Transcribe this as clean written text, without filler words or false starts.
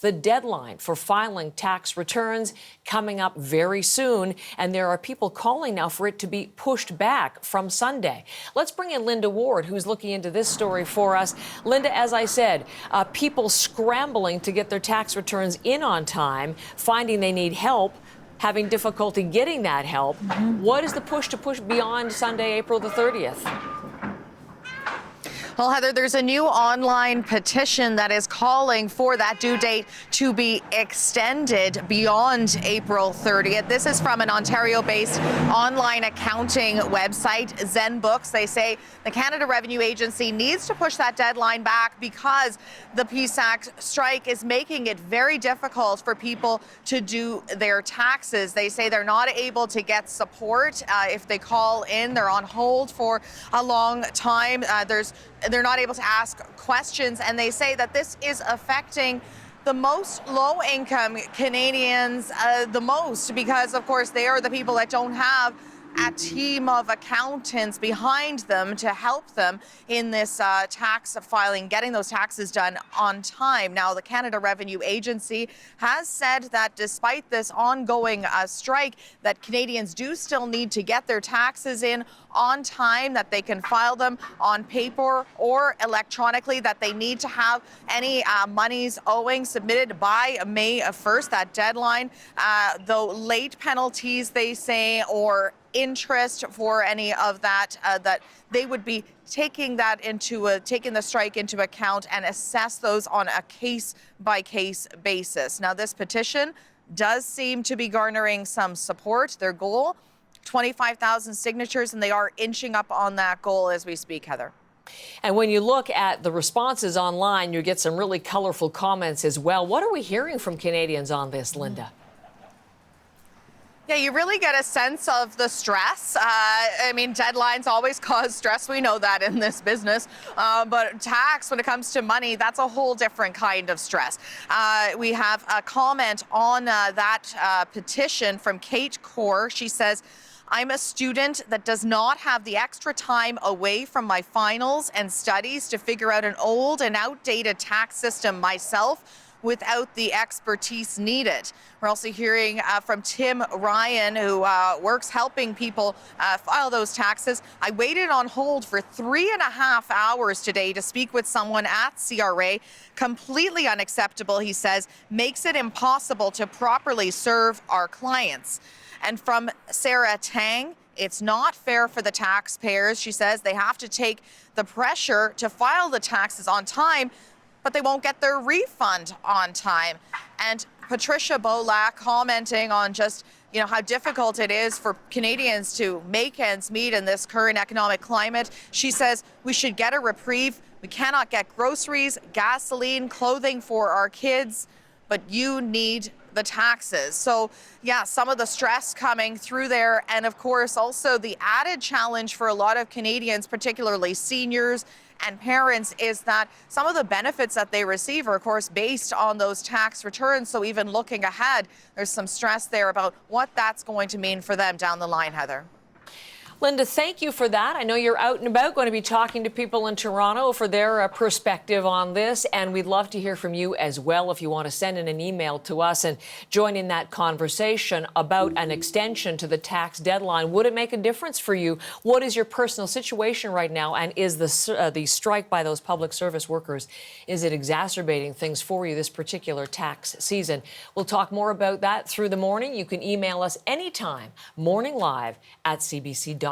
The deadline for filing tax returns coming up very soon, and there are people calling now for it to be pushed back from Sunday. Let's bring in Linda Ward, who's looking into this story for us. Linda, as I said, people scrambling to get their tax returns in on time, finding they need help, having difficulty getting that help. What is the push to push beyond Sunday, April the 30th? Well, Heather, there's a new online petition that is calling for that due date to be extended beyond April 30th. This is from an Ontario-based online accounting website, ZenBooks. They say the Canada Revenue Agency needs to push that deadline back because the PSAC strike is making it very difficult for people to do their taxes. They say they're not able to get support. If they call in, they're on hold for a long time. They're not able to ask questions, and they say that this is affecting the most low-income Canadians the most because, of course, they are the people that don't have a team of accountants behind them to help them in this tax filing, getting those taxes done on time. Now, the Canada Revenue Agency has said that despite this ongoing strike, that Canadians do still need to get their taxes in on time, that they can file them on paper or electronically, that they need to have any monies owing submitted by May 1st, that deadline. Though late penalties, they say, or interest for any of that, that they would be taking the strike into account and assess those on a case-by-case basis. Now, this petition does seem to be garnering some support. Their goal, 25,000 signatures, and they are inching up on that goal as we speak, Heather. And when you look at the responses online, you get some really colorful comments as well. What are we hearing from Canadians on this, Linda? Yeah, you really get a sense of the stress. I mean, deadlines always cause stress. We know that in this business. But tax, when it comes to money, that's a whole different kind of stress. We have a comment on that petition from Kate Core. She says, I'm a student that does not have the extra time away from my finals and studies to figure out an old and outdated tax system myself without the expertise needed. We're also hearing from Tim Ryan, who works helping people file those taxes. I waited on hold for 3.5 hours today to speak with someone at CRA. Completely unacceptable, he says, makes it impossible to properly serve our clients. And from Sarah Tang, it's not fair for the taxpayers. She says they have to take the pressure to file the taxes on time, but they won't get their refund on time. And Patricia Bolak commenting on just, how difficult it is for Canadians to make ends meet in this current economic climate. She says we should get a reprieve. We cannot get groceries, gasoline, clothing for our kids, but you need the taxes. So yeah, some of the stress coming through there. And of course, also the added challenge for a lot of Canadians, particularly seniors and parents, is that some of the benefits that they receive are, of course, based on those tax returns. So even looking ahead, there's some stress there about what that's going to mean for them down the line, Heather. Linda, thank you for that. I know you're out and about going to be talking to people in Toronto for their perspective on this, and we'd love to hear from you as well if you want to send in an email to us and join in that conversation about an extension to the tax deadline. Would it make a difference for you? What is your personal situation right now, and is the strike by those public service workers, is it exacerbating things for you this particular tax season? We'll talk more about that through the morning. You can email us anytime, morninglive@cbc.ca.